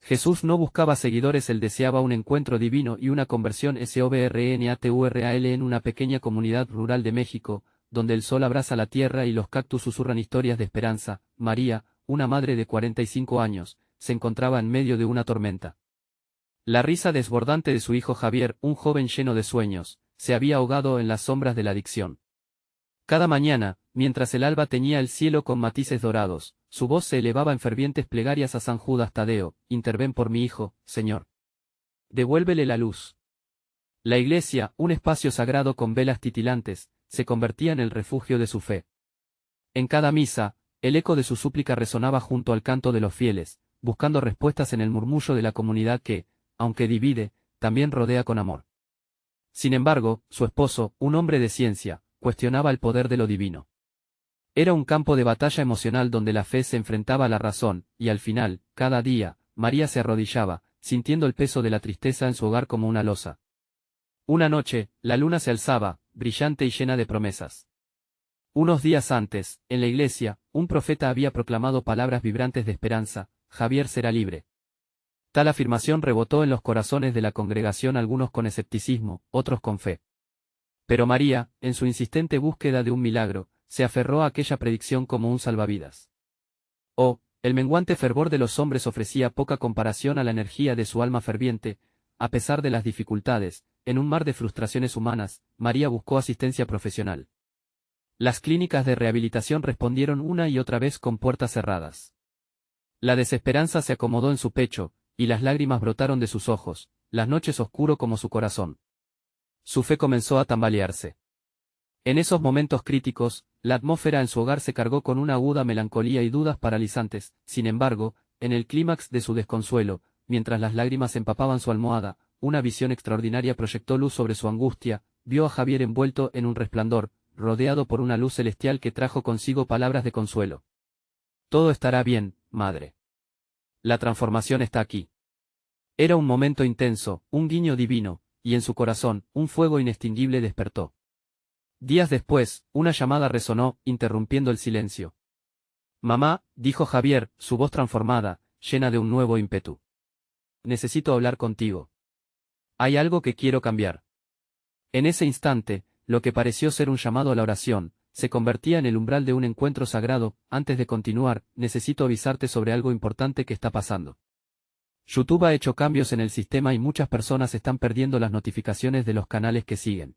Jesús no buscaba seguidores, él deseaba un encuentro divino y una conversión sobrenatural en una pequeña comunidad rural de México, donde el sol abraza la tierra y los cactus susurran historias de esperanza. María, una madre de 45 años, se encontraba en medio de una tormenta. La risa desbordante de su hijo Javier, un joven lleno de sueños, se había ahogado en las sombras de la adicción. Cada mañana, mientras el alba teñía el cielo con matices dorados, su voz se elevaba en fervientes plegarias a San Judas Tadeo: interven por mi hijo, Señor. Devuélvele la luz. La iglesia, un espacio sagrado con velas titilantes, se convertía en el refugio de su fe. En cada misa, el eco de su súplica resonaba junto al canto de los fieles, buscando respuestas en el murmullo de la comunidad que, aunque divide, también rodea con amor. Sin embargo, su esposo, un hombre de ciencia, cuestionaba el poder de lo divino. Era un campo de batalla emocional donde la fe se enfrentaba a la razón, y al final, cada día, María se arrodillaba, sintiendo el peso de la tristeza en su hogar como una losa. Una noche, la luna se alzaba, brillante y llena de promesas. Unos días antes, en la iglesia, un profeta había proclamado palabras vibrantes de esperanza: Javier será libre. Tal afirmación rebotó en los corazones de la congregación, algunos con escepticismo, otros con fe. Pero María, en su insistente búsqueda de un milagro, se aferró a aquella predicción como un salvavidas. Oh, el menguante fervor de los hombres ofrecía poca comparación a la energía de su alma ferviente. A pesar de las dificultades, en un mar de frustraciones humanas, María buscó asistencia profesional. Las clínicas de rehabilitación respondieron una y otra vez con puertas cerradas. La desesperanza se acomodó en su pecho, y las lágrimas brotaron de sus ojos, las noches oscuro como su corazón. Su fe comenzó a tambalearse. En esos momentos críticos, la atmósfera en su hogar se cargó con una aguda melancolía y dudas paralizantes. Sin embargo, en el clímax de su desconsuelo, mientras las lágrimas empapaban su almohada, una visión extraordinaria proyectó luz sobre su angustia. Vio a Javier envuelto en un resplandor, rodeado por una luz celestial que trajo consigo palabras de consuelo. Todo estará bien, madre. La transformación está aquí. Era un momento intenso, un guiño divino, y en su corazón, un fuego inextinguible despertó. Días después, una llamada resonó, interrumpiendo el silencio. Mamá, dijo Javier, su voz transformada, llena de un nuevo ímpetu. Necesito hablar contigo. Hay algo que quiero cambiar. En ese instante, lo que pareció ser un llamado a la oración, se convertía en el umbral de un encuentro sagrado. Antes de continuar, necesito avisarte sobre algo importante que está pasando. YouTube ha hecho cambios en el sistema y muchas personas están perdiendo las notificaciones de los canales que siguen.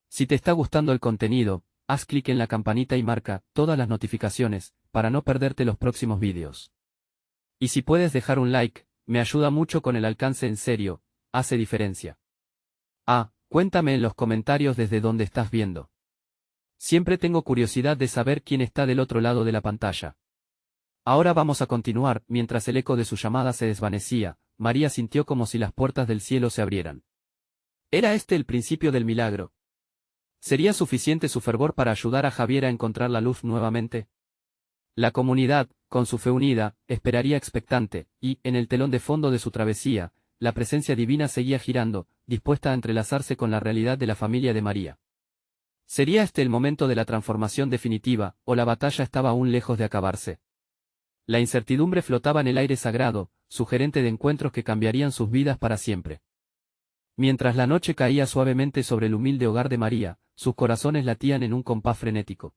Si te está gustando el contenido, haz clic en la campanita y marca todas las notificaciones, para no perderte los próximos vídeos. Y si puedes dejar un like, me ayuda mucho con el alcance, en serio, hace diferencia. Cuéntame en los comentarios desde dónde estás viendo. Siempre tengo curiosidad de saber quién está del otro lado de la pantalla. Ahora vamos a continuar. Mientras el eco de su llamada se desvanecía, María sintió como si las puertas del cielo se abrieran. ¿Era este el principio del milagro? ¿Sería suficiente su fervor para ayudar a Javier a encontrar la luz nuevamente? La comunidad, con su fe unida, esperaría expectante, y, en el telón de fondo de su travesía, la presencia divina seguía girando, dispuesta a entrelazarse con la realidad de la familia de María. ¿Sería este el momento de la transformación definitiva, o la batalla estaba aún lejos de acabarse? La incertidumbre flotaba en el aire sagrado, sugerente de encuentros que cambiarían sus vidas para siempre. Mientras la noche caía suavemente sobre el humilde hogar de María, sus corazones latían en un compás frenético.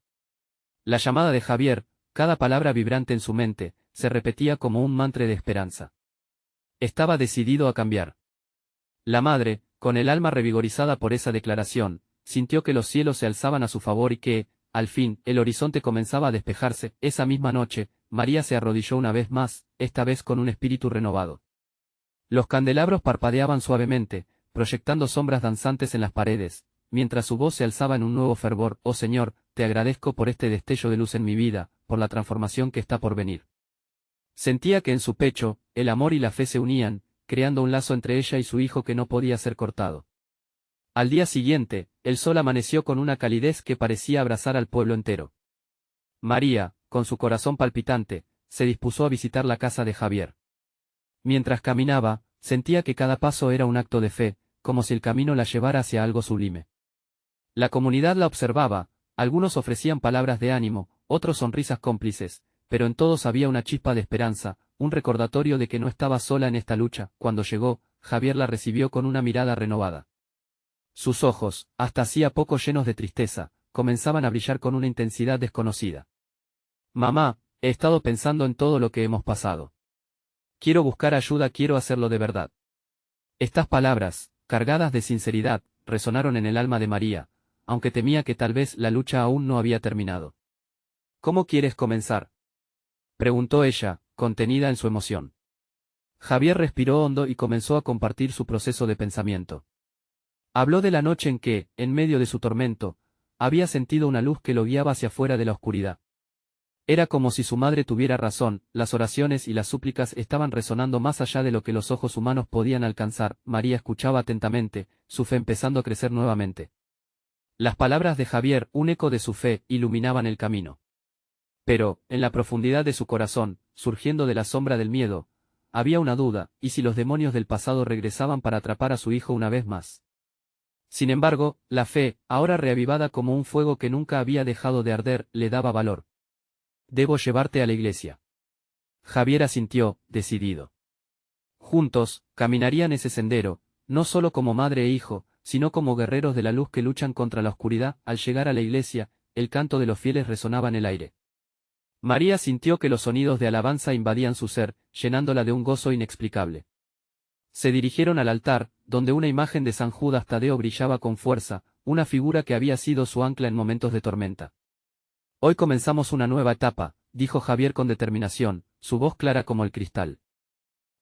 La llamada de Javier, cada palabra vibrante en su mente, se repetía como un mantra de esperanza. Estaba decidido a cambiar. La madre, con el alma revigorizada por esa declaración, sintió que los cielos se alzaban a su favor y que, al fin, el horizonte comenzaba a despejarse. Esa misma noche, María se arrodilló una vez más, esta vez con un espíritu renovado. Los candelabros parpadeaban suavemente, proyectando sombras danzantes en las paredes, mientras su voz se alzaba en un nuevo fervor. Oh Señor, te agradezco por este destello de luz en mi vida, por la transformación que está por venir. Sentía que en su pecho, el amor y la fe se unían, creando un lazo entre ella y su hijo que no podía ser cortado. Al día siguiente, el sol amaneció con una calidez que parecía abrazar al pueblo entero. María, con su corazón palpitante, se dispuso a visitar la casa de Javier. Mientras caminaba, sentía que cada paso era un acto de fe, como si el camino la llevara hacia algo sublime. La comunidad la observaba, algunos ofrecían palabras de ánimo, otros sonrisas cómplices, pero en todos había una chispa de esperanza. un recordatorio de que no estaba sola en esta lucha. Cuando llegó, Javier la recibió con una mirada renovada. Sus ojos, hasta hacía poco llenos de tristeza, comenzaban a brillar con una intensidad desconocida. Mamá, he estado pensando en todo lo que hemos pasado. Quiero buscar ayuda, quiero hacerlo de verdad. Estas palabras, cargadas de sinceridad, resonaron en el alma de María, aunque temía que tal vez la lucha aún no había terminado. ¿Cómo quieres comenzar?, preguntó ella, contenida en su emoción. Javier respiró hondo y comenzó a compartir su proceso de pensamiento. Habló de la noche en que, en medio de su tormento, había sentido una luz que lo guiaba hacia afuera de la oscuridad. Era como si su madre tuviera razón, las oraciones y las súplicas estaban resonando más allá de lo que los ojos humanos podían alcanzar. María escuchaba atentamente, su fe empezando a crecer nuevamente. Las palabras de Javier, un eco de su fe, iluminaban el camino. Pero, en la profundidad de su corazón, surgiendo de la sombra del miedo, había una duda, ¿y si los demonios del pasado regresaban para atrapar a su hijo una vez más? Sin embargo, la fe, ahora reavivada como un fuego que nunca había dejado de arder, le daba valor. Debo llevarte a la iglesia. Javier asintió, decidido. Juntos, caminarían ese sendero, no solo como madre e hijo, sino como guerreros de la luz que luchan contra la oscuridad. Al llegar a la iglesia, el canto de los fieles resonaba en el aire. María sintió que los sonidos de alabanza invadían su ser, llenándola de un gozo inexplicable. Se dirigieron al altar, donde una imagen de San Judas Tadeo brillaba con fuerza, una figura que había sido su ancla en momentos de tormenta. Hoy comenzamos una nueva etapa, dijo Javier con determinación, su voz clara como el cristal.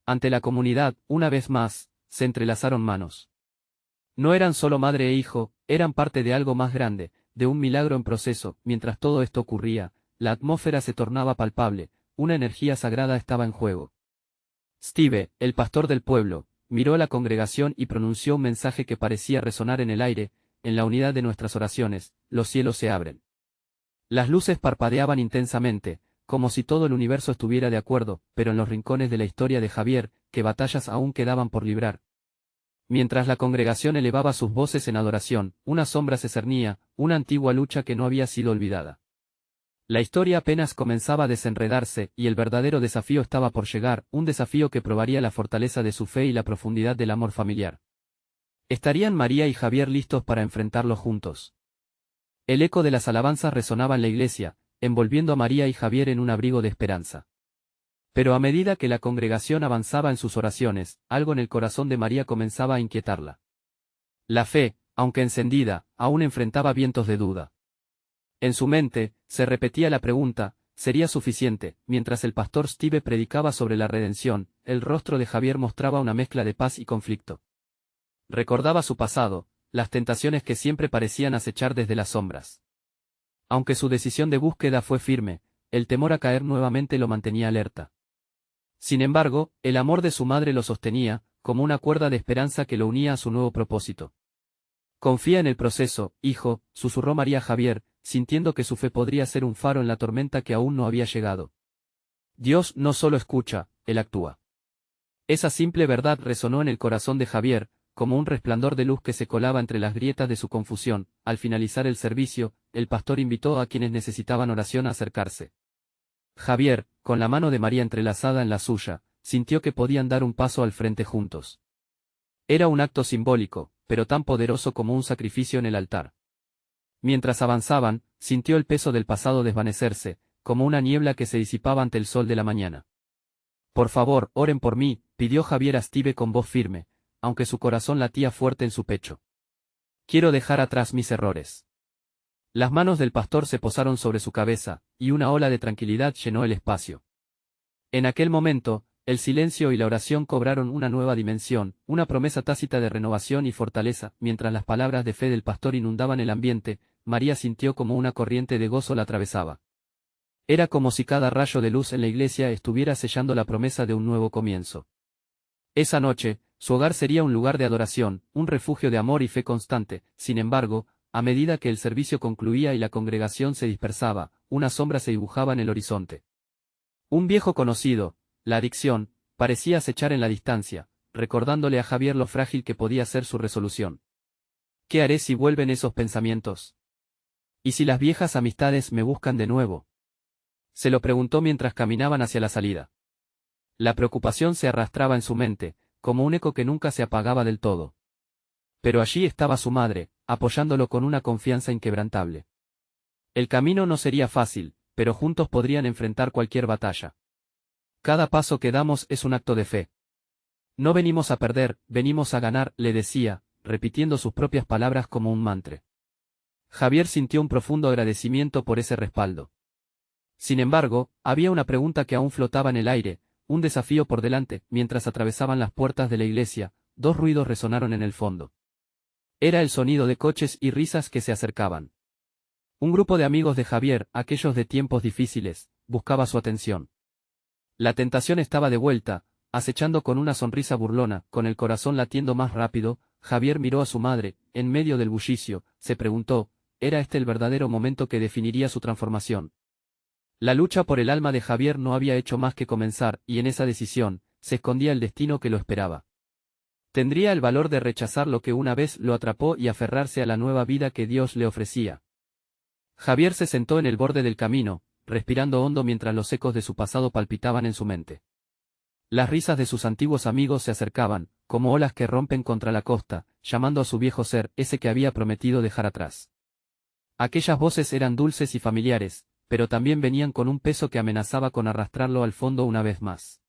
Ante la comunidad, una vez más, se entrelazaron manos. No eran solo madre e hijo, eran parte de algo más grande, de un milagro en proceso. Mientras todo esto ocurría, la atmósfera se tornaba palpable, una energía sagrada estaba en juego. Steve, el pastor del pueblo, miró a la congregación y pronunció un mensaje que parecía resonar en el aire: en la unidad de nuestras oraciones, los cielos se abren. Las luces parpadeaban intensamente, como si todo el universo estuviera de acuerdo, pero en los rincones de la historia de Javier, ¿qué batallas aún quedaban por librar? Mientras la congregación elevaba sus voces en adoración, una sombra se cernía, una antigua lucha que no había sido olvidada. La historia apenas comenzaba a desenredarse, y el verdadero desafío estaba por llegar, un desafío que probaría la fortaleza de su fe y la profundidad del amor familiar. ¿Estarían María y Javier listos para enfrentarlo juntos? El eco de las alabanzas resonaba en la iglesia, envolviendo a María y Javier en un abrigo de esperanza. Pero a medida que la congregación avanzaba en sus oraciones, algo en el corazón de María comenzaba a inquietarla. La fe, aunque encendida, aún enfrentaba vientos de duda. En su mente, se repetía la pregunta: ¿sería suficiente? Mientras el pastor Steve predicaba sobre la redención, el rostro de Javier mostraba una mezcla de paz y conflicto. Recordaba su pasado, las tentaciones que siempre parecían acechar desde las sombras. Aunque su decisión de búsqueda fue firme, el temor a caer nuevamente lo mantenía alerta. Sin embargo, el amor de su madre lo sostenía, como una cuerda de esperanza que lo unía a su nuevo propósito. Confía en el proceso, hijo, susurró María a Javier, sintiendo que su fe podría ser un faro en la tormenta que aún no había llegado. Dios no solo escucha, Él actúa. Esa simple verdad resonó en el corazón de Javier, como un resplandor de luz que se colaba entre las grietas de su confusión. Al finalizar el servicio, el pastor invitó a quienes necesitaban oración a acercarse. Javier, con la mano de María entrelazada en la suya, sintió que podían dar un paso al frente juntos. Era un acto simbólico, pero tan poderoso como un sacrificio en el altar. Mientras avanzaban, sintió el peso del pasado desvanecerse, como una niebla que se disipaba ante el sol de la mañana. Por favor, oren por mí, pidió Javier a Steve con voz firme, aunque su corazón latía fuerte en su pecho. Quiero dejar atrás mis errores. Las manos del pastor se posaron sobre su cabeza, y una ola de tranquilidad llenó el espacio. En aquel momento, el silencio y la oración cobraron una nueva dimensión, una promesa tácita de renovación y fortaleza. Mientras las palabras de fe del pastor inundaban el ambiente, María sintió como una corriente de gozo la atravesaba. Era como si cada rayo de luz en la iglesia estuviera sellando la promesa de un nuevo comienzo. Esa noche, su hogar sería un lugar de adoración, un refugio de amor y fe constante. Sin embargo, a medida que el servicio concluía y la congregación se dispersaba, una sombra se dibujaba en el horizonte. Un viejo conocido, la adicción, parecía acechar en la distancia, recordándole a Javier lo frágil que podía ser su resolución. ¿Qué haré si vuelven esos pensamientos? ¿Y si las viejas amistades me buscan de nuevo? Se lo preguntó mientras caminaban hacia la salida. La preocupación se arrastraba en su mente, como un eco que nunca se apagaba del todo. Pero allí estaba su madre, apoyándolo con una confianza inquebrantable. El camino no sería fácil, pero juntos podrían enfrentar cualquier batalla. Cada paso que damos es un acto de fe. No venimos a perder, venimos a ganar, le decía, repitiendo sus propias palabras como un mantra. Javier sintió un profundo agradecimiento por ese respaldo. Sin embargo, había una pregunta que aún flotaba en el aire, un desafío por delante. Mientras atravesaban las puertas de la iglesia, dos ruidos resonaron en el fondo. Era el sonido de coches y risas que se acercaban. Un grupo de amigos de Javier, aquellos de tiempos difíciles, buscaba su atención. La tentación estaba de vuelta, acechando con una sonrisa burlona, con el corazón latiendo más rápido. Javier miró a su madre, en medio del bullicio, se preguntó, ¿era este el verdadero momento que definiría su transformación? La lucha por el alma de Javier no había hecho más que comenzar, y en esa decisión, se escondía el destino que lo esperaba. Tendría el valor de rechazar lo que una vez lo atrapó y aferrarse a la nueva vida que Dios le ofrecía. Javier se sentó en el borde del camino, respirando hondo mientras los ecos de su pasado palpitaban en su mente. Las risas de sus antiguos amigos se acercaban, como olas que rompen contra la costa, llamando a su viejo ser, ese que había prometido dejar atrás. Aquellas voces eran dulces y familiares, pero también venían con un peso que amenazaba con arrastrarlo al fondo una vez más.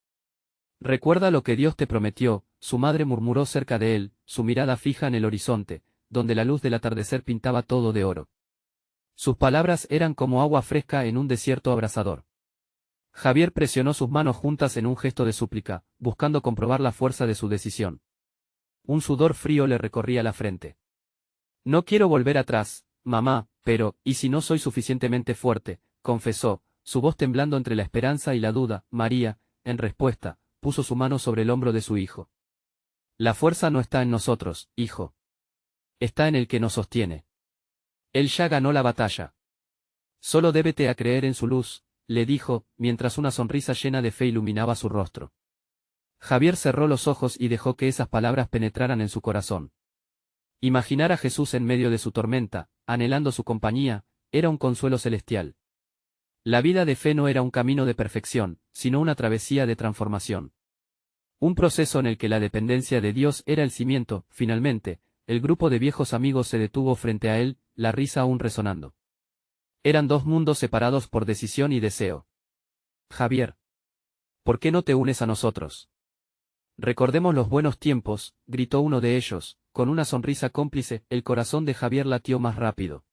«Recuerda lo que Dios te prometió», su madre murmuró cerca de él, su mirada fija en el horizonte, donde la luz del atardecer pintaba todo de oro. Sus palabras eran como agua fresca en un desierto abrasador. Javier presionó sus manos juntas en un gesto de súplica, buscando comprobar la fuerza de su decisión. Un sudor frío le recorría la frente. «No quiero volver atrás, mamá, pero, ¿y si no soy suficientemente fuerte?», confesó, su voz temblando entre la esperanza y la duda. María, en respuesta, puso su mano sobre el hombro de su hijo. «La fuerza no está en nosotros, hijo. Está en el que nos sostiene. Él ya ganó la batalla. Solo débete a creer en su luz», le dijo, mientras una sonrisa llena de fe iluminaba su rostro. Javier cerró los ojos y dejó que esas palabras penetraran en su corazón. Imaginar a Jesús en medio de su tormenta, anhelando su compañía, era un consuelo celestial. La vida de fe no era un camino de perfección, sino una travesía de transformación. Un proceso en el que la dependencia de Dios era el cimiento. Finalmente, el grupo de viejos amigos se detuvo frente a él, la risa aún resonando. Eran dos mundos separados por decisión y deseo. «Javier, ¿por qué no te unes a nosotros? Recordemos los buenos tiempos», gritó uno de ellos, con una sonrisa cómplice. El corazón de Javier latió más rápido.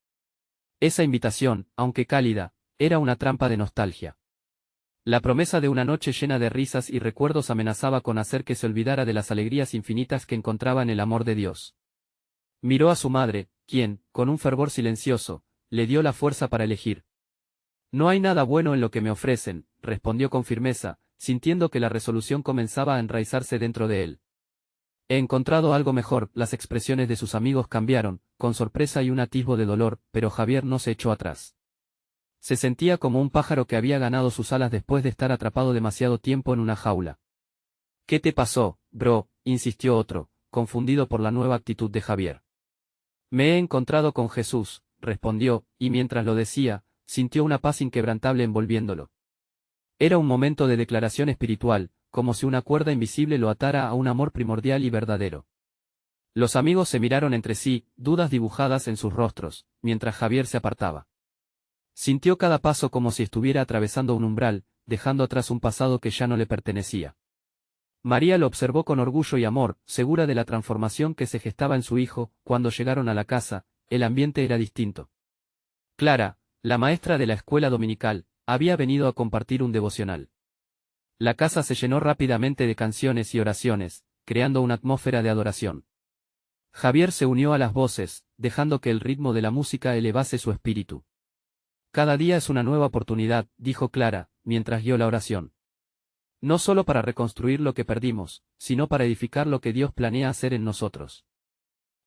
Esa invitación, aunque cálida, era una trampa de nostalgia. La promesa de una noche llena de risas y recuerdos amenazaba con hacer que se olvidara de las alegrías infinitas que encontraba en el amor de Dios. Miró a su madre, quien, con un fervor silencioso, le dio la fuerza para elegir. «No hay nada bueno en lo que me ofrecen», respondió con firmeza, sintiendo que la resolución comenzaba a enraizarse dentro de él. «He encontrado algo mejor». Las expresiones de sus amigos cambiaron, con sorpresa y un atisbo de dolor, pero Javier no se echó atrás. Se sentía como un pájaro que había ganado sus alas después de estar atrapado demasiado tiempo en una jaula. «¿Qué te pasó, bro?», insistió otro, confundido por la nueva actitud de Javier. «Me he encontrado con Jesús», respondió, y mientras lo decía, sintió una paz inquebrantable envolviéndolo. Era un momento de declaración espiritual, como si una cuerda invisible lo atara a un amor primordial y verdadero. Los amigos se miraron entre sí, dudas dibujadas en sus rostros, mientras Javier se apartaba. Sintió cada paso como si estuviera atravesando un umbral, dejando atrás un pasado que ya no le pertenecía. María lo observó con orgullo y amor, segura de la transformación que se gestaba en su hijo. Cuando llegaron a la casa, el ambiente era distinto. Clara, la maestra de la escuela dominical, había venido a compartir un devocional. La casa se llenó rápidamente de canciones y oraciones, creando una atmósfera de adoración. Javier se unió a las voces, dejando que el ritmo de la música elevase su espíritu. «Cada día es una nueva oportunidad», dijo Clara, mientras guió la oración. «No solo para reconstruir lo que perdimos, sino para edificar lo que Dios planea hacer en nosotros».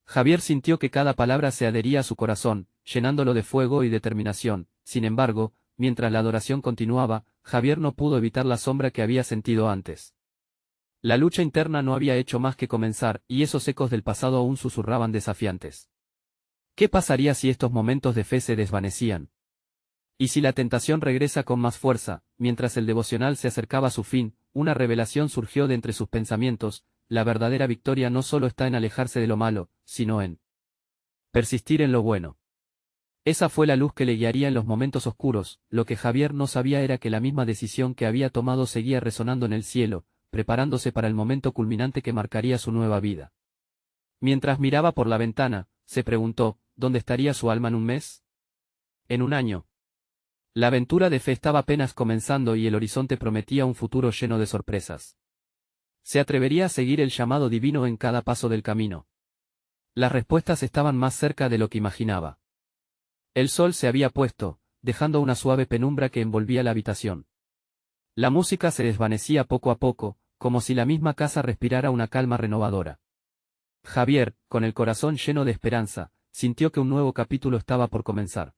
Javier sintió que cada palabra se adhería a su corazón, llenándolo de fuego y determinación. Sin embargo, mientras la adoración continuaba, Javier no pudo evitar la sombra que había sentido antes. La lucha interna no había hecho más que comenzar, y esos ecos del pasado aún susurraban desafiantes. ¿Qué pasaría si estos momentos de fe se desvanecían? ¿Y si la tentación regresa con más fuerza? Mientras el devocional se acercaba a su fin, una revelación surgió de entre sus pensamientos: la verdadera victoria no solo está en alejarse de lo malo, sino en persistir en lo bueno. Esa fue la luz que le guiaría en los momentos oscuros. Lo que Javier no sabía era que la misma decisión que había tomado seguía resonando en el cielo, preparándose para el momento culminante que marcaría su nueva vida. Mientras miraba por la ventana, se preguntó, ¿dónde estaría su alma en un mes? ¿En un año? La aventura de fe estaba apenas comenzando y el horizonte prometía un futuro lleno de sorpresas. ¿Se atrevería a seguir el llamado divino en cada paso del camino? Las respuestas estaban más cerca de lo que imaginaba. El sol se había puesto, dejando una suave penumbra que envolvía la habitación. La música se desvanecía poco a poco, como si la misma casa respirara una calma renovadora. Javier, con el corazón lleno de esperanza, sintió que un nuevo capítulo estaba por comenzar.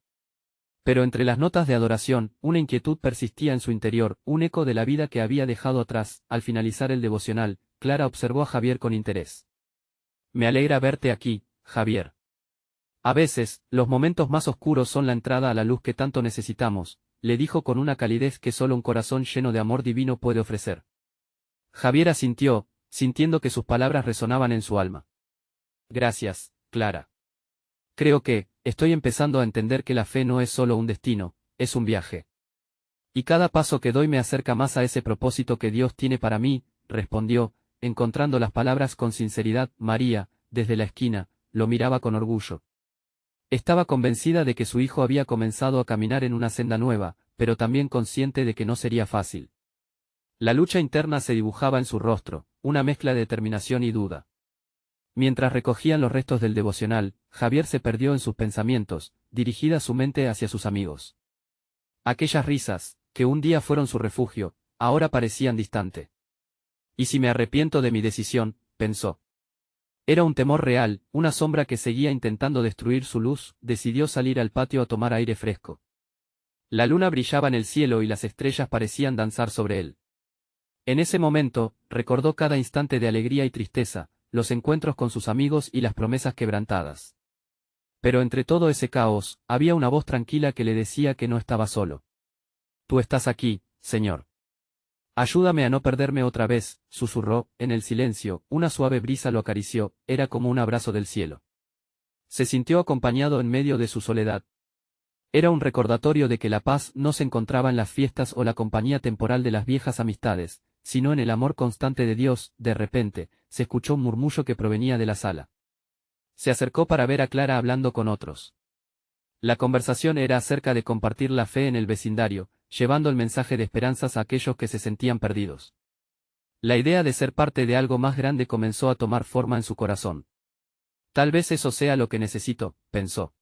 Pero entre las notas de adoración, una inquietud persistía en su interior, un eco de la vida que había dejado atrás. Al finalizar el devocional, Clara observó a Javier con interés. Me alegra verte aquí, Javier. A veces, los momentos más oscuros son la entrada a la luz que tanto necesitamos, le dijo con una calidez que solo un corazón lleno de amor divino puede ofrecer. Javier asintió, sintiendo que sus palabras resonaban en su alma. Gracias, Clara. Creo que, estoy empezando a entender que la fe no es solo un destino, es un viaje. Y cada paso que doy me acerca más a ese propósito que Dios tiene para mí, respondió, encontrando las palabras con sinceridad. María, desde la esquina, lo miraba con orgullo. Estaba convencida de que su hijo había comenzado a caminar en una senda nueva, pero también consciente de que no sería fácil. La lucha interna se dibujaba en su rostro, una mezcla de determinación y duda. Mientras recogían los restos del devocional, Javier se perdió en sus pensamientos, dirigida su mente hacia sus amigos. Aquellas risas, que un día fueron su refugio, ahora parecían distante. ¿Y si me arrepiento de mi decisión?, pensó. Era un temor real, una sombra que seguía intentando destruir su luz. Decidió salir al patio a tomar aire fresco. La luna brillaba en el cielo y las estrellas parecían danzar sobre él. En ese momento, recordó cada instante de alegría y tristeza, los encuentros con sus amigos y las promesas quebrantadas. Pero entre todo ese caos, había una voz tranquila que le decía que no estaba solo. Tú estás aquí, Señor. Ayúdame a no perderme otra vez, susurró. En el silencio, una suave brisa lo acarició, era como un abrazo del cielo. Se sintió acompañado en medio de su soledad. Era un recordatorio de que la paz no se encontraba en las fiestas o la compañía temporal de las viejas amistades, sino en el amor constante de Dios. De repente, se escuchó un murmullo que provenía de la sala. Se acercó para ver a Clara hablando con otros. La conversación era acerca de compartir la fe en el vecindario, llevando el mensaje de esperanzas a aquellos que se sentían perdidos. La idea de ser parte de algo más grande comenzó a tomar forma en su corazón. Tal vez eso sea lo que necesito, pensó.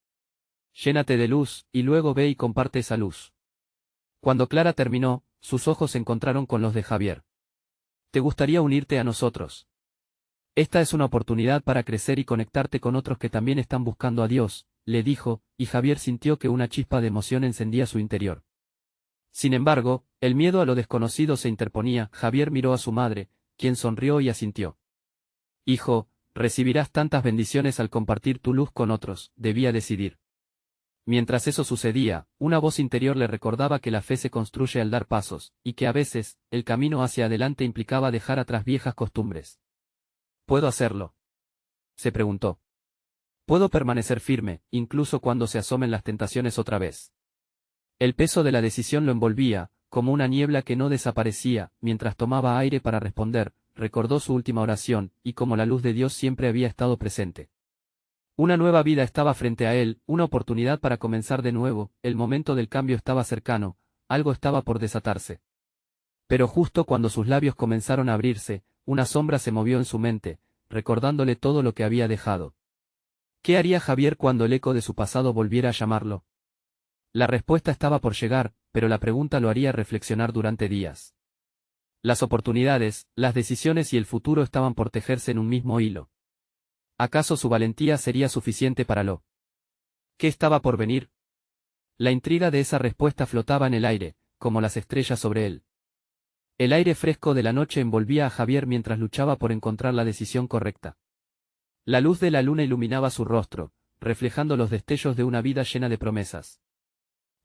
Llénate de luz, y luego ve y comparte esa luz. Cuando Clara terminó, sus ojos se encontraron con los de Javier. ¿Te gustaría unirte a nosotros? Esta es una oportunidad para crecer y conectarte con otros que también están buscando a Dios, le dijo, y Javier sintió que una chispa de emoción encendía su interior. Sin embargo, el miedo a lo desconocido se interponía. Javier miró a su madre, quien sonrió y asintió. Hijo, recibirás tantas bendiciones al compartir tu luz con otros, debía decidir. Mientras eso sucedía, una voz interior le recordaba que la fe se construye al dar pasos, y que a veces, el camino hacia adelante implicaba dejar atrás viejas costumbres. ¿Puedo hacerlo?, se preguntó. ¿Puedo permanecer firme, incluso cuando se asomen las tentaciones otra vez? El peso de la decisión lo envolvía, como una niebla que no desaparecía. Mientras tomaba aire para responder, recordó su última oración, y como la luz de Dios siempre había estado presente. Una nueva vida estaba frente a él, una oportunidad para comenzar de nuevo. El momento del cambio estaba cercano, algo estaba por desatarse. Pero justo cuando sus labios comenzaron a abrirse, una sombra se movió en su mente, recordándole todo lo que había dejado. ¿Qué haría Javier cuando el eco de su pasado volviera a llamarlo? La respuesta estaba por llegar, pero la pregunta lo haría reflexionar durante días. Las oportunidades, las decisiones y el futuro estaban por tejerse en un mismo hilo. ¿Acaso su valentía sería suficiente para lo que estaba por venir? La intriga de esa respuesta flotaba en el aire, como las estrellas sobre él. El aire fresco de la noche envolvía a Javier mientras luchaba por encontrar la decisión correcta. La luz de la luna iluminaba su rostro, reflejando los destellos de una vida llena de promesas.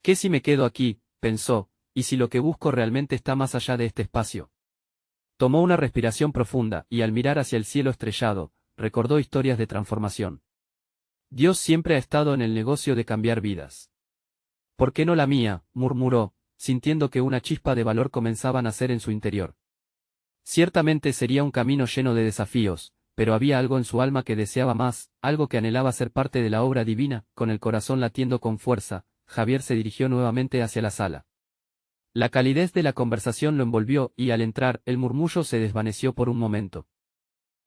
¿Qué si me quedo aquí?, pensó, y si lo que busco realmente está más allá de este espacio. Tomó una respiración profunda y al mirar hacia el cielo estrellado, recordó historias de transformación. Dios siempre ha estado en el negocio de cambiar vidas. ¿Por qué no la mía?, murmuró, sintiendo que una chispa de valor comenzaba a nacer en su interior. Ciertamente sería un camino lleno de desafíos, pero había algo en su alma que deseaba más, algo que anhelaba ser parte de la obra divina. Con el corazón latiendo con fuerza, Javier se dirigió nuevamente hacia la sala. La calidez de la conversación lo envolvió y al entrar, el murmullo se desvaneció por un momento.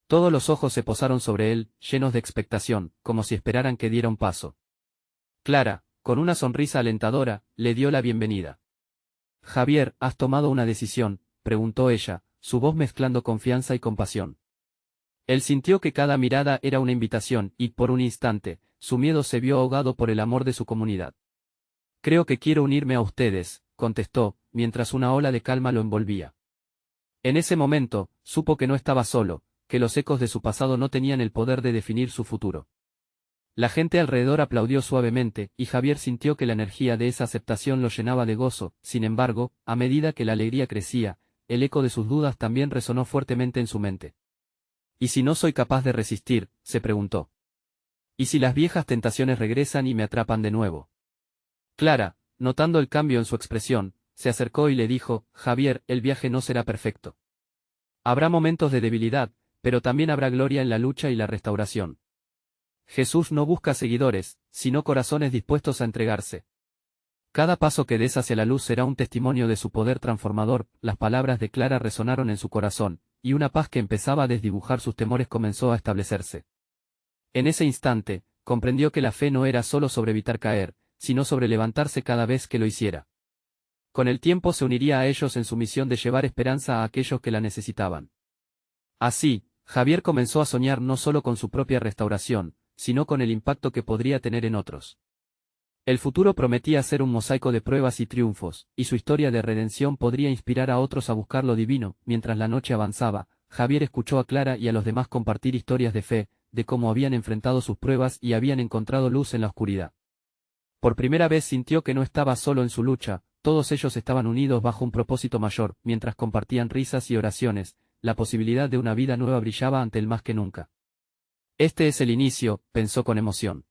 Todos los ojos se posaron sobre él, llenos de expectación, como si esperaran que diera un paso. Clara, con una sonrisa alentadora, le dio la bienvenida. «Javier, ¿has tomado una decisión?», preguntó ella, su voz mezclando confianza y compasión. Él sintió que cada mirada era una invitación y, por un instante, su miedo se vio ahogado por el amor de su comunidad. «Creo que quiero unirme a ustedes», contestó, mientras una ola de calma lo envolvía. En ese momento, supo que no estaba solo, que los ecos de su pasado no tenían el poder de definir su futuro. La gente alrededor aplaudió suavemente, y Javier sintió que la energía de esa aceptación lo llenaba de gozo. Sin embargo, a medida que la alegría crecía, el eco de sus dudas también resonó fuertemente en su mente. «¿Y si no soy capaz de resistir?», se preguntó. «¿Y si las viejas tentaciones regresan y me atrapan de nuevo?». Clara, notando el cambio en su expresión, se acercó y le dijo: «Javier, el viaje no será perfecto. Habrá momentos de debilidad, pero también habrá gloria en la lucha y la restauración. Jesús no busca seguidores, sino corazones dispuestos a entregarse. Cada paso que des hacia la luz será un testimonio de su poder transformador». Las palabras de Clara resonaron en su corazón, y una paz que empezaba a desdibujar sus temores comenzó a establecerse. En ese instante, comprendió que la fe no era solo sobre evitar caer, sino sobre levantarse cada vez que lo hiciera. Con el tiempo se uniría a ellos en su misión de llevar esperanza a aquellos que la necesitaban. Así, Javier comenzó a soñar no solo con su propia restauración, sino con el impacto que podría tener en otros. El futuro prometía ser un mosaico de pruebas y triunfos, y su historia de redención podría inspirar a otros a buscar lo divino. Mientras la noche avanzaba, Javier escuchó a Clara y a los demás compartir historias de fe, de cómo habían enfrentado sus pruebas y habían encontrado luz en la oscuridad. Por primera vez sintió que no estaba solo en su lucha, todos ellos estaban unidos bajo un propósito mayor. Mientras compartían risas y oraciones, la posibilidad de una vida nueva brillaba ante él más que nunca. «Este es el inicio», pensó con emoción.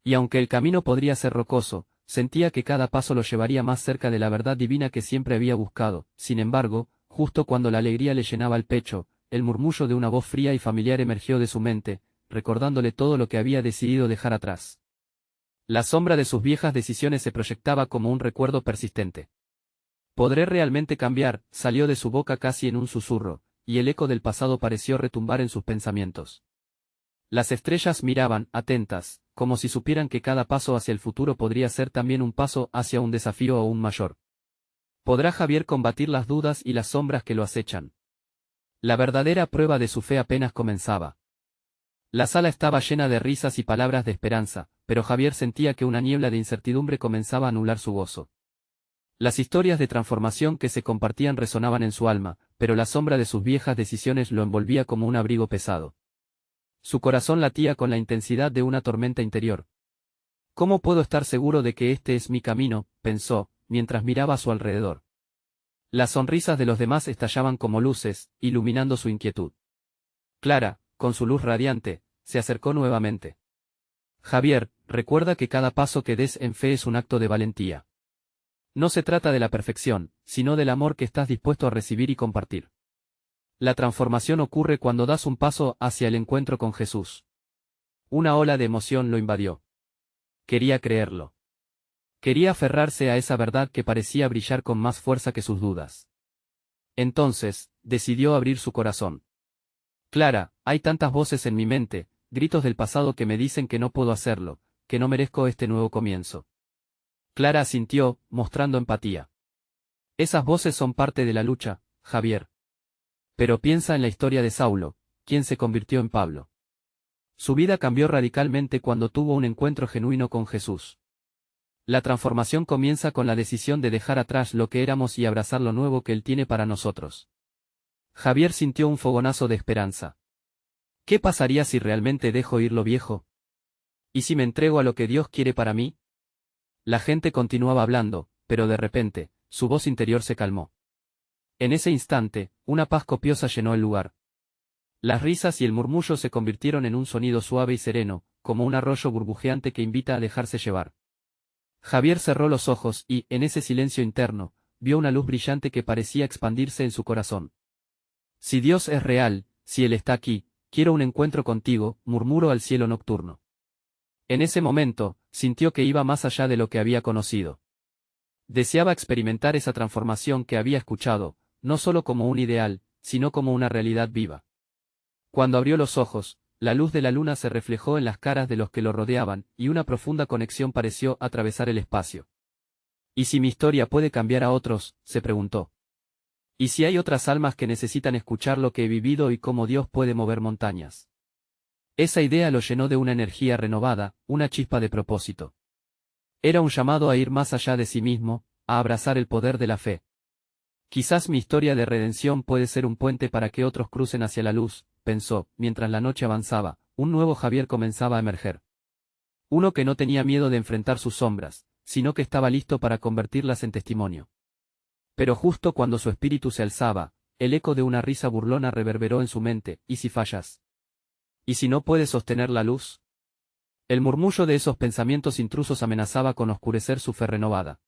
Y aunque el camino podría ser rocoso, sentía que cada paso lo llevaría más cerca de la verdad divina que siempre había buscado. Sin embargo, justo cuando la alegría le llenaba el pecho, el murmullo de una voz fría y familiar emergió de su mente, recordándole todo lo que había decidido dejar atrás. La sombra de sus viejas decisiones se proyectaba como un recuerdo persistente. «¿Podré realmente cambiar?», salió de su boca casi en un susurro, y el eco del pasado pareció retumbar en sus pensamientos. Las estrellas miraban, atentas, como si supieran que cada paso hacia el futuro podría ser también un paso hacia un desafío aún mayor. ¿Podrá Javier combatir las dudas y las sombras que lo acechan? La verdadera prueba de su fe apenas comenzaba. La sala estaba llena de risas y palabras de esperanza, pero Javier sentía que una niebla de incertidumbre comenzaba a anular su gozo. Las historias de transformación que se compartían resonaban en su alma, pero la sombra de sus viejas decisiones lo envolvía como un abrigo pesado. Su corazón latía con la intensidad de una tormenta interior. «¿Cómo puedo estar seguro de que este es mi camino?», pensó, mientras miraba a su alrededor. Las sonrisas de los demás estallaban como luces, iluminando su inquietud. Clara, con su luz radiante, se acercó nuevamente. «Javier, recuerda que cada paso que des en fe es un acto de valentía. No se trata de la perfección, sino del amor que estás dispuesto a recibir y compartir. La transformación ocurre cuando das un paso hacia el encuentro con Jesús». Una ola de emoción lo invadió. Quería creerlo. Quería aferrarse a esa verdad que parecía brillar con más fuerza que sus dudas. Entonces, decidió abrir su corazón. «Clara, hay tantas voces en mi mente, gritos del pasado que me dicen que no puedo hacerlo, que no merezco este nuevo comienzo». Clara asintió, mostrando empatía. «Esas voces son parte de la lucha, Javier. Pero piensa en la historia de Saulo, quien se convirtió en Pablo. Su vida cambió radicalmente cuando tuvo un encuentro genuino con Jesús. La transformación comienza con la decisión de dejar atrás lo que éramos y abrazar lo nuevo que Él tiene para nosotros». Javier sintió un fogonazo de esperanza. ¿Qué pasaría si realmente dejo ir lo viejo? ¿Y si me entrego a lo que Dios quiere para mí? La gente continuaba hablando, pero de repente, su voz interior se calmó. En ese instante, una paz copiosa llenó el lugar. Las risas y el murmullo se convirtieron en un sonido suave y sereno, como un arroyo burbujeante que invita a dejarse llevar. Javier cerró los ojos y, en ese silencio interno, vio una luz brillante que parecía expandirse en su corazón. Si Dios es real, si Él está aquí, quiero un encuentro contigo, murmuró al cielo nocturno. En ese momento, sintió que iba más allá de lo que había conocido. Deseaba experimentar esa transformación que había escuchado, no solo como un ideal, sino como una realidad viva. Cuando abrió los ojos, la luz de la luna se reflejó en las caras de los que lo rodeaban, y una profunda conexión pareció atravesar el espacio. ¿Y si mi historia puede cambiar a otros?, se preguntó. ¿Y si hay otras almas que necesitan escuchar lo que he vivido y cómo Dios puede mover montañas? Esa idea lo llenó de una energía renovada, una chispa de propósito. Era un llamado a ir más allá de sí mismo, a abrazar el poder de la fe. Quizás mi historia de redención puede ser un puente para que otros crucen hacia la luz, pensó, mientras la noche avanzaba, un nuevo Javier comenzaba a emerger. Uno que no tenía miedo de enfrentar sus sombras, sino que estaba listo para convertirlas en testimonio. Pero justo cuando su espíritu se alzaba, el eco de una risa burlona reverberó en su mente, ¿y si fallas? ¿Y si no puedes sostener la luz? El murmullo de esos pensamientos intrusos amenazaba con oscurecer su fe renovada.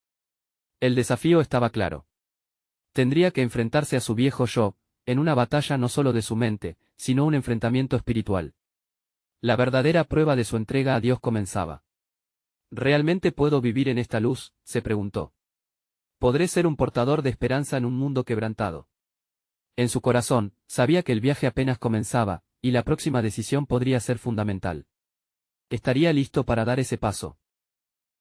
El desafío estaba claro. Tendría que enfrentarse a su viejo yo, en una batalla no solo de su mente, sino un enfrentamiento espiritual. La verdadera prueba de su entrega a Dios comenzaba. ¿Realmente puedo vivir en esta luz?, se preguntó. ¿Podré ser un portador de esperanza en un mundo quebrantado? En su corazón, sabía que el viaje apenas comenzaba, y la próxima decisión podría ser fundamental. ¿Estaría listo para dar ese paso?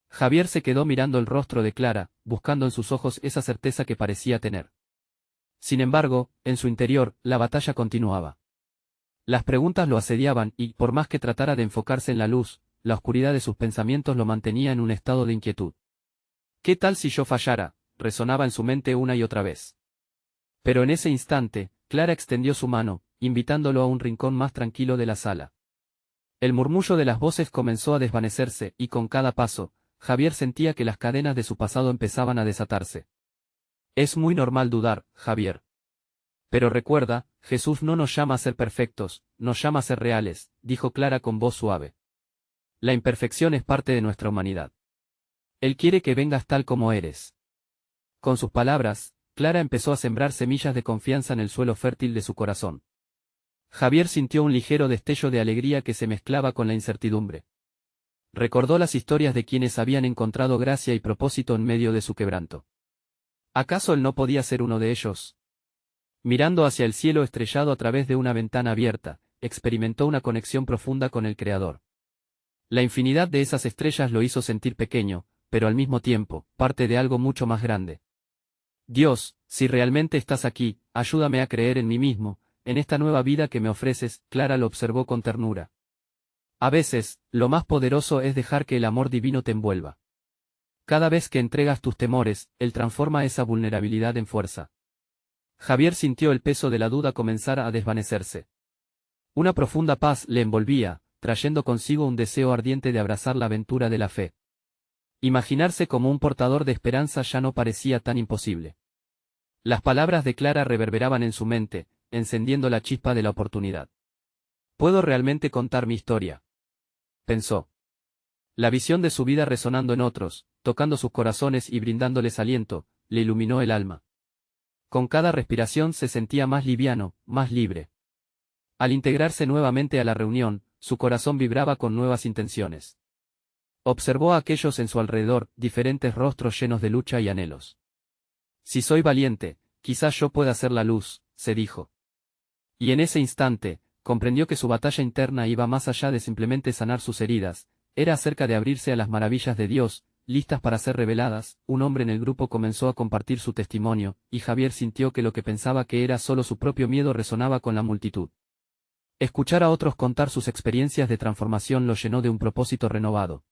Javier se quedó mirando el rostro de Clara, buscando en sus ojos esa certeza que parecía tener. Sin embargo, en su interior, la batalla continuaba. Las preguntas lo asediaban y, por más que tratara de enfocarse en la luz, la oscuridad de sus pensamientos lo mantenía en un estado de inquietud. ¿Qué tal si yo fallara?, resonaba en su mente una y otra vez. Pero en ese instante, Clara extendió su mano, invitándolo a un rincón más tranquilo de la sala. El murmullo de las voces comenzó a desvanecerse, y con cada paso, Javier sentía que las cadenas de su pasado empezaban a desatarse. Es muy normal dudar, Javier. Pero recuerda, Jesús no nos llama a ser perfectos, nos llama a ser reales, dijo Clara con voz suave. La imperfección es parte de nuestra humanidad. Él quiere que vengas tal como eres. Con sus palabras, Clara empezó a sembrar semillas de confianza en el suelo fértil de su corazón. Javier sintió un ligero destello de alegría que se mezclaba con la incertidumbre. Recordó las historias de quienes habían encontrado gracia y propósito en medio de su quebranto. ¿Acaso él no podía ser uno de ellos? Mirando hacia el cielo estrellado a través de una ventana abierta, experimentó una conexión profunda con el Creador. La infinidad de esas estrellas lo hizo sentir pequeño, pero al mismo tiempo, parte de algo mucho más grande. Dios, si realmente estás aquí, ayúdame a creer en mí mismo, en esta nueva vida que me ofreces, Clara lo observó con ternura. A veces, lo más poderoso es dejar que el amor divino te envuelva. Cada vez que entregas tus temores, Él transforma esa vulnerabilidad en fuerza. Javier sintió el peso de la duda comenzar a desvanecerse. Una profunda paz le envolvía, trayendo consigo un deseo ardiente de abrazar la aventura de la fe. Imaginarse como un portador de esperanza ya no parecía tan imposible. Las palabras de Clara reverberaban en su mente, encendiendo la chispa de la oportunidad. ¿Puedo realmente contar mi historia?, pensó. La visión de su vida resonando en otros, tocando sus corazones y brindándoles aliento, le iluminó el alma. Con cada respiración se sentía más liviano, más libre. Al integrarse nuevamente a la reunión, su corazón vibraba con nuevas intenciones. Observó a aquellos en su alrededor, diferentes rostros llenos de lucha y anhelos. Si soy valiente, quizás yo pueda ser la luz, se dijo. Y en ese instante, comprendió que su batalla interna iba más allá de simplemente sanar sus heridas, era acerca de abrirse a las maravillas de Dios, listas para ser reveladas. Un hombre en el grupo comenzó a compartir su testimonio, y Javier sintió que lo que pensaba que era solo su propio miedo resonaba con la multitud. Escuchar a otros contar sus experiencias de transformación lo llenó de un propósito renovado.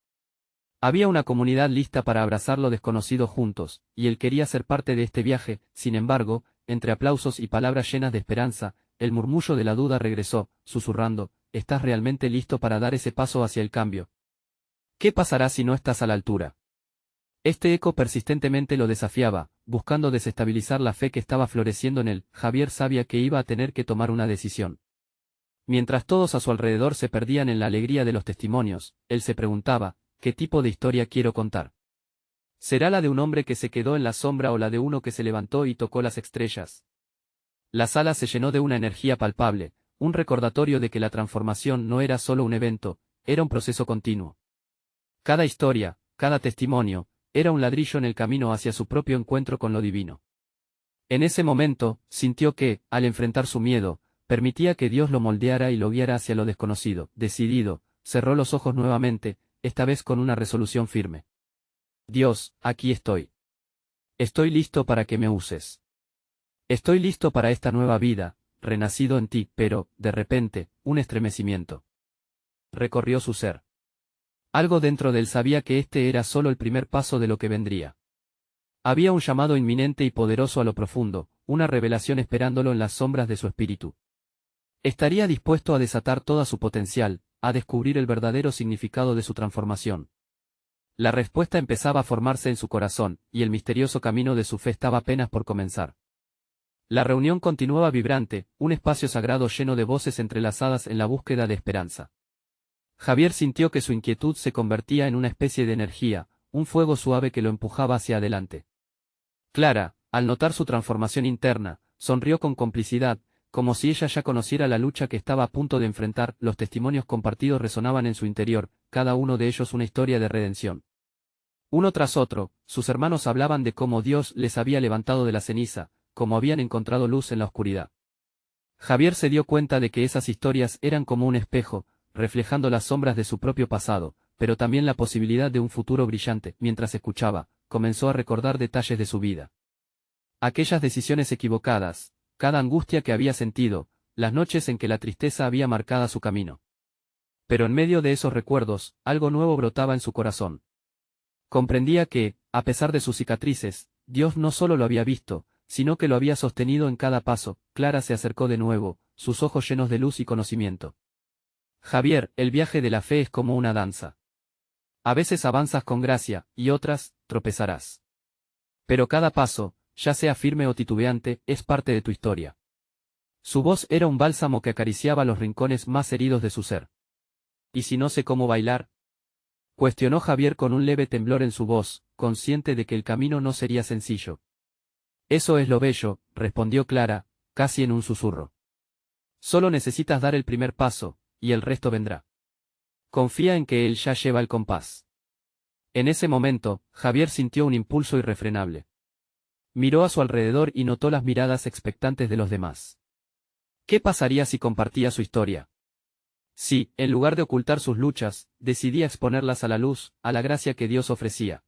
Había una comunidad lista para abrazar lo desconocido juntos, y él quería ser parte de este viaje. Sin embargo, entre aplausos y palabras llenas de esperanza, el murmullo de la duda regresó, susurrando, ¿estás realmente listo para dar ese paso hacia el cambio? ¿Qué pasará si no estás a la altura? Este eco persistentemente lo desafiaba, buscando desestabilizar la fe que estaba floreciendo en él. Javier sabía que iba a tener que tomar una decisión. Mientras todos a su alrededor se perdían en la alegría de los testimonios, él se preguntaba, ¿qué tipo de historia quiero contar? ¿Será la de un hombre que se quedó en la sombra o la de uno que se levantó y tocó las estrellas? La sala se llenó de una energía palpable, un recordatorio de que la transformación no era solo un evento, era un proceso continuo. Cada historia, cada testimonio, era un ladrillo en el camino hacia su propio encuentro con lo divino. En ese momento, sintió que, al enfrentar su miedo, permitía que Dios lo moldeara y lo guiara hacia lo desconocido. Decidido, cerró los ojos nuevamente, esta vez con una resolución firme. Dios, aquí estoy. Estoy listo para que me uses. Estoy listo para esta nueva vida, renacido en ti, pero, de repente, un estremecimiento recorrió su ser. Algo dentro de él sabía que este era solo el primer paso de lo que vendría. Había un llamado inminente y poderoso a lo profundo, una revelación esperándolo en las sombras de su espíritu. Estaría dispuesto a desatar toda su potencial, a descubrir el verdadero significado de su transformación. La respuesta empezaba a formarse en su corazón, y el misterioso camino de su fe estaba apenas por comenzar. La reunión continuaba vibrante, un espacio sagrado lleno de voces entrelazadas en la búsqueda de esperanza. Javier sintió que su inquietud se convertía en una especie de energía, un fuego suave que lo empujaba hacia adelante. Clara, al notar su transformación interna, sonrió con complicidad, como si ella ya conociera la lucha que estaba a punto de enfrentar. Los testimonios compartidos resonaban en su interior, cada uno de ellos una historia de redención. Uno tras otro, sus hermanos hablaban de cómo Dios les había levantado de la ceniza, cómo habían encontrado luz en la oscuridad. Javier se dio cuenta de que esas historias eran como un espejo, reflejando las sombras de su propio pasado, pero también la posibilidad de un futuro brillante. Mientras escuchaba, comenzó a recordar detalles de su vida. Aquellas decisiones equivocadas, cada angustia que había sentido, las noches en que la tristeza había marcado su camino. Pero en medio de esos recuerdos, algo nuevo brotaba en su corazón. Comprendía que, a pesar de sus cicatrices, Dios no solo lo había visto, sino que lo había sostenido en cada paso. Clara se acercó de nuevo, sus ojos llenos de luz y conocimiento. Javier, el viaje de la fe es como una danza. A veces avanzas con gracia, y otras, tropezarás. Pero cada paso, ya sea firme o titubeante, es parte de tu historia. Su voz era un bálsamo que acariciaba los rincones más heridos de su ser. ¿Y si no sé cómo bailar? Cuestionó Javier con un leve temblor en su voz, consciente de que el camino no sería sencillo. Eso es lo bello, respondió Clara, casi en un susurro. Solo necesitas dar el primer paso, y el resto vendrá. Confía en que él ya lleva el compás. En ese momento, Javier sintió un impulso irrefrenable. Miró a su alrededor y notó las miradas expectantes de los demás. ¿Qué pasaría si compartía su historia? Si, en lugar de ocultar sus luchas, decidía exponerlas a la luz, a la gracia que Dios ofrecía.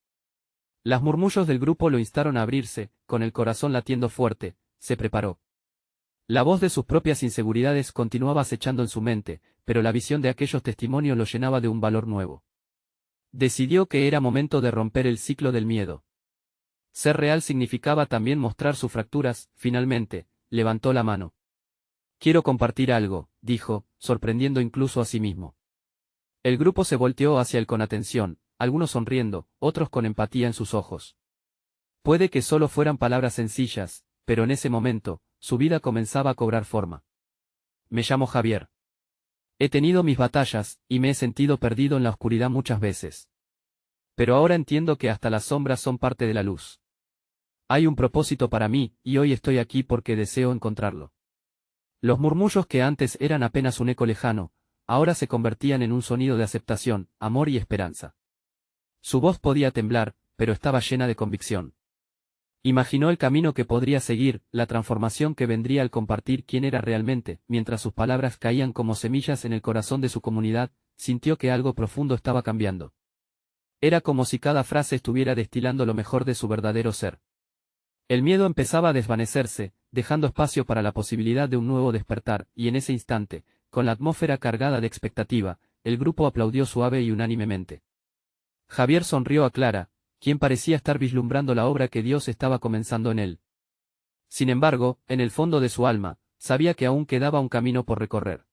Los murmullos del grupo lo instaron a abrirse, con el corazón latiendo fuerte, se preparó. La voz de sus propias inseguridades continuaba acechando en su mente, pero la visión de aquellos testimonios lo llenaba de un valor nuevo. Decidió que era momento de romper el ciclo del miedo. Ser real significaba también mostrar sus fracturas. Finalmente, levantó la mano. Quiero compartir algo, dijo, sorprendiendo incluso a sí mismo. El grupo se volteó hacia él con atención, algunos sonriendo, otros con empatía en sus ojos. Puede que solo fueran palabras sencillas, pero en ese momento, su vida comenzaba a cobrar forma. Me llamo Javier. He tenido mis batallas, y me he sentido perdido en la oscuridad muchas veces. Pero ahora entiendo que hasta las sombras son parte de la luz. Hay un propósito para mí, y hoy estoy aquí porque deseo encontrarlo. Los murmullos que antes eran apenas un eco lejano, ahora se convertían en un sonido de aceptación, amor y esperanza. Su voz podía temblar, pero estaba llena de convicción. Imaginó el camino que podría seguir, la transformación que vendría al compartir quién era realmente. Mientras sus palabras caían como semillas en el corazón de su comunidad, sintió que algo profundo estaba cambiando. Era como si cada frase estuviera destilando lo mejor de su verdadero ser. El miedo empezaba a desvanecerse, dejando espacio para la posibilidad de un nuevo despertar, y en ese instante, con la atmósfera cargada de expectativa, el grupo aplaudió suave y unánimemente. Javier sonrió a Clara, quien parecía estar vislumbrando la obra que Dios estaba comenzando en él. Sin embargo, en el fondo de su alma, sabía que aún quedaba un camino por recorrer.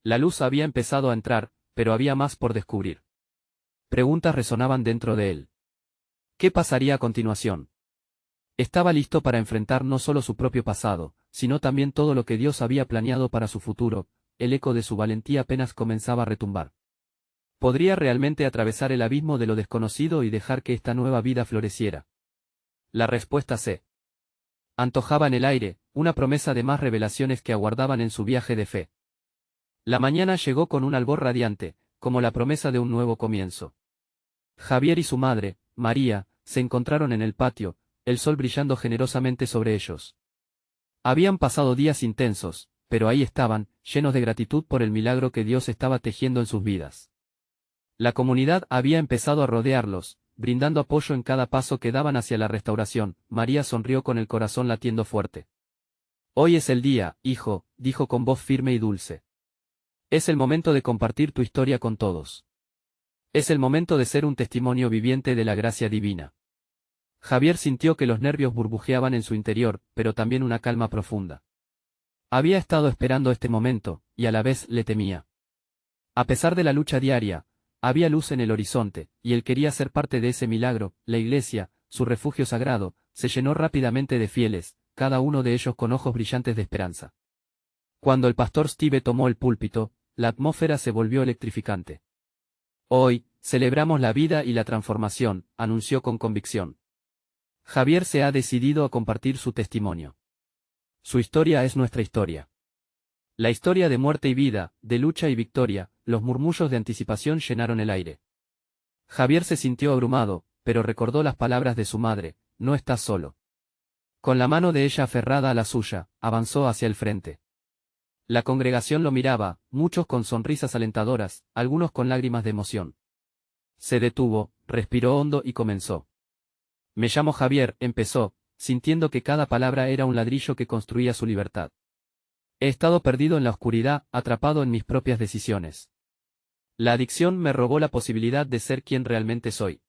La luz había empezado a entrar, pero había más por descubrir. Preguntas resonaban dentro de él. ¿Qué pasaría a continuación? Estaba listo para enfrentar no solo su propio pasado, sino también todo lo que Dios había planeado para su futuro. El eco de su valentía apenas comenzaba a retumbar. ¿Podría realmente atravesar el abismo de lo desconocido y dejar que esta nueva vida floreciera? La respuesta se antojaba en el aire, una promesa de más revelaciones que aguardaban en su viaje de fe. La mañana llegó con un albor radiante, como la promesa de un nuevo comienzo. Javier y su madre, María, se encontraron en el patio, el sol brillando generosamente sobre ellos. Habían pasado días intensos, pero ahí estaban, llenos de gratitud por el milagro que Dios estaba tejiendo en sus vidas. La comunidad había empezado a rodearlos, brindando apoyo en cada paso que daban hacia la restauración. María sonrió con el corazón latiendo fuerte. Hoy es el día, hijo, dijo con voz firme y dulce. Es el momento de compartir tu historia con todos. Es el momento de ser un testimonio viviente de la gracia divina. Javier sintió que los nervios burbujeaban en su interior, pero también una calma profunda. Había estado esperando este momento, y a la vez le temía. A pesar de la lucha diaria, había luz en el horizonte, y él quería ser parte de ese milagro. La iglesia, su refugio sagrado, se llenó rápidamente de fieles, cada uno de ellos con ojos brillantes de esperanza. Cuando el pastor Steve tomó el púlpito, la atmósfera se volvió electrificante. Hoy, celebramos la vida y la transformación, anunció con convicción. Javier se ha decidido a compartir su testimonio. Su historia es nuestra historia. La historia de muerte y vida, de lucha y victoria. Los murmullos de anticipación llenaron el aire. Javier se sintió abrumado, pero recordó las palabras de su madre: no estás solo. Con la mano de ella aferrada a la suya, avanzó hacia el frente. La congregación lo miraba, muchos con sonrisas alentadoras, algunos con lágrimas de emoción. Se detuvo, respiró hondo y comenzó. Me llamo Javier, empezó, sintiendo que cada palabra era un ladrillo que construía su libertad. He estado perdido en la oscuridad, atrapado en mis propias decisiones. La adicción me robó la posibilidad de ser quien realmente soy.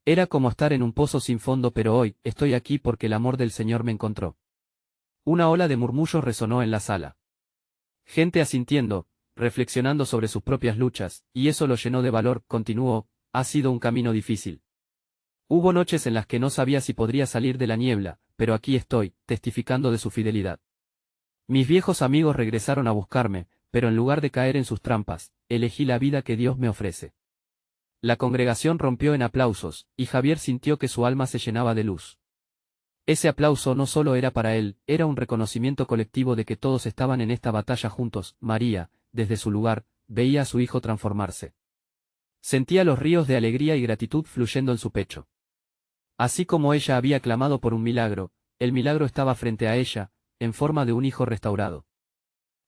Era como estar en un pozo sin fondo, pero hoy estoy aquí porque el amor del Señor me encontró. Una ola de murmullos resonó en la sala. Gente asintiendo, reflexionando sobre sus propias luchas, y eso lo llenó de valor. Continuó: ha sido un camino difícil. Hubo noches en las que no sabía si podría salir de la niebla, pero aquí estoy, testificando de su fidelidad. Mis viejos amigos regresaron a buscarme, pero en lugar de caer en sus trampas, elegí la vida que Dios me ofrece. La congregación rompió en aplausos, y Javier sintió que su alma se llenaba de luz. Ese aplauso no solo era para él, era un reconocimiento colectivo de que todos estaban en esta batalla juntos. María, desde su lugar, veía a su hijo transformarse. Sentía los ríos de alegría y gratitud fluyendo en su pecho. Así como ella había clamado por un milagro, el milagro estaba frente a ella, en forma de un hijo restaurado.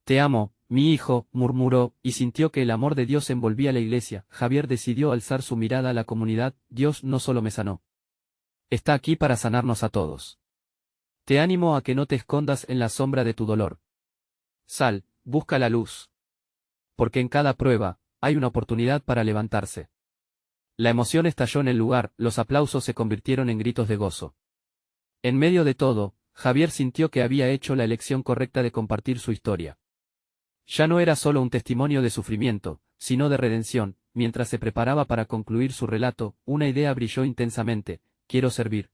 Te amo, mi hijo, murmuró, y sintió que el amor de Dios envolvía la iglesia. Javier decidió alzar su mirada a la comunidad: Dios no solo me sanó. Está aquí para sanarnos a todos. Te animo a que no te escondas en la sombra de tu dolor. Sal, busca la luz. Porque en cada prueba, hay una oportunidad para levantarse. La emoción estalló en el lugar, los aplausos se convirtieron en gritos de gozo. En medio de todo, Javier sintió que había hecho la elección correcta de compartir su historia. Ya no era solo un testimonio de sufrimiento, sino de redención. Mientras se preparaba para concluir su relato, una idea brilló intensamente: quiero servir.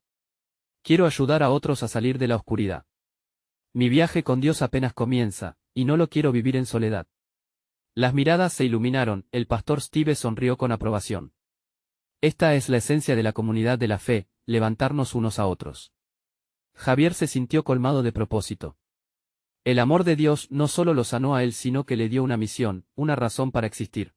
Quiero ayudar a otros a salir de la oscuridad. Mi viaje con Dios apenas comienza, y no lo quiero vivir en soledad. Las miradas se iluminaron, el pastor Steve sonrió con aprobación. Esta es la esencia de la comunidad de la fe, levantarnos unos a otros. Javier se sintió colmado de propósito. El amor de Dios no solo lo sanó a él, sino que le dio una misión, una razón para existir.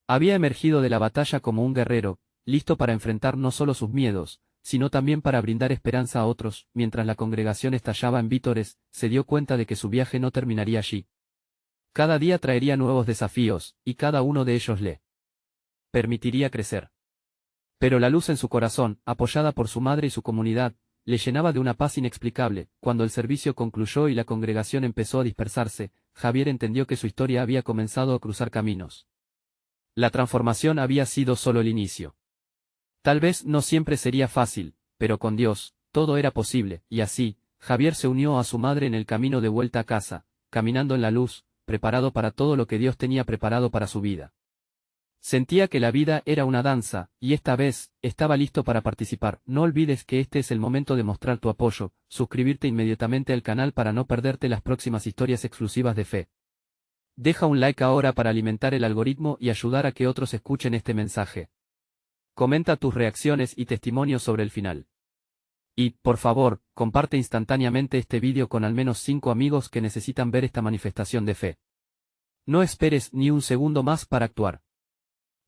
Había emergido de la batalla como un guerrero, listo para enfrentar no solo sus miedos, sino también para brindar esperanza a otros. Mientras la congregación estallaba en vítores, se dio cuenta de que su viaje no terminaría allí. Cada día traería nuevos desafíos, y cada uno de ellos le permitiría crecer. Pero la luz en su corazón, apoyada por su madre y su comunidad, le llenaba de una paz inexplicable. Cuando el servicio concluyó y la congregación empezó a dispersarse, Javier entendió que su historia había comenzado a cruzar caminos. La transformación había sido solo el inicio. Tal vez no siempre sería fácil, pero con Dios, todo era posible, y así, Javier se unió a su madre en el camino de vuelta a casa, caminando en la luz, preparado para todo lo que Dios tenía preparado para su vida. Sentía que la vida era una danza, y esta vez, estaba listo para participar. No olvides que este es el momento de mostrar tu apoyo, suscribirte inmediatamente al canal para no perderte las próximas historias exclusivas de fe. Deja un like ahora para alimentar el algoritmo y ayudar a que otros escuchen este mensaje. Comenta tus reacciones y testimonios sobre el final. Y, por favor, comparte instantáneamente este vídeo con al menos 5 amigos que necesitan ver esta manifestación de fe. No esperes ni un segundo más para actuar.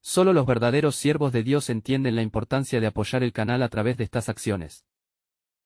Solo los verdaderos siervos de Dios entienden la importancia de apoyar el canal a través de estas acciones.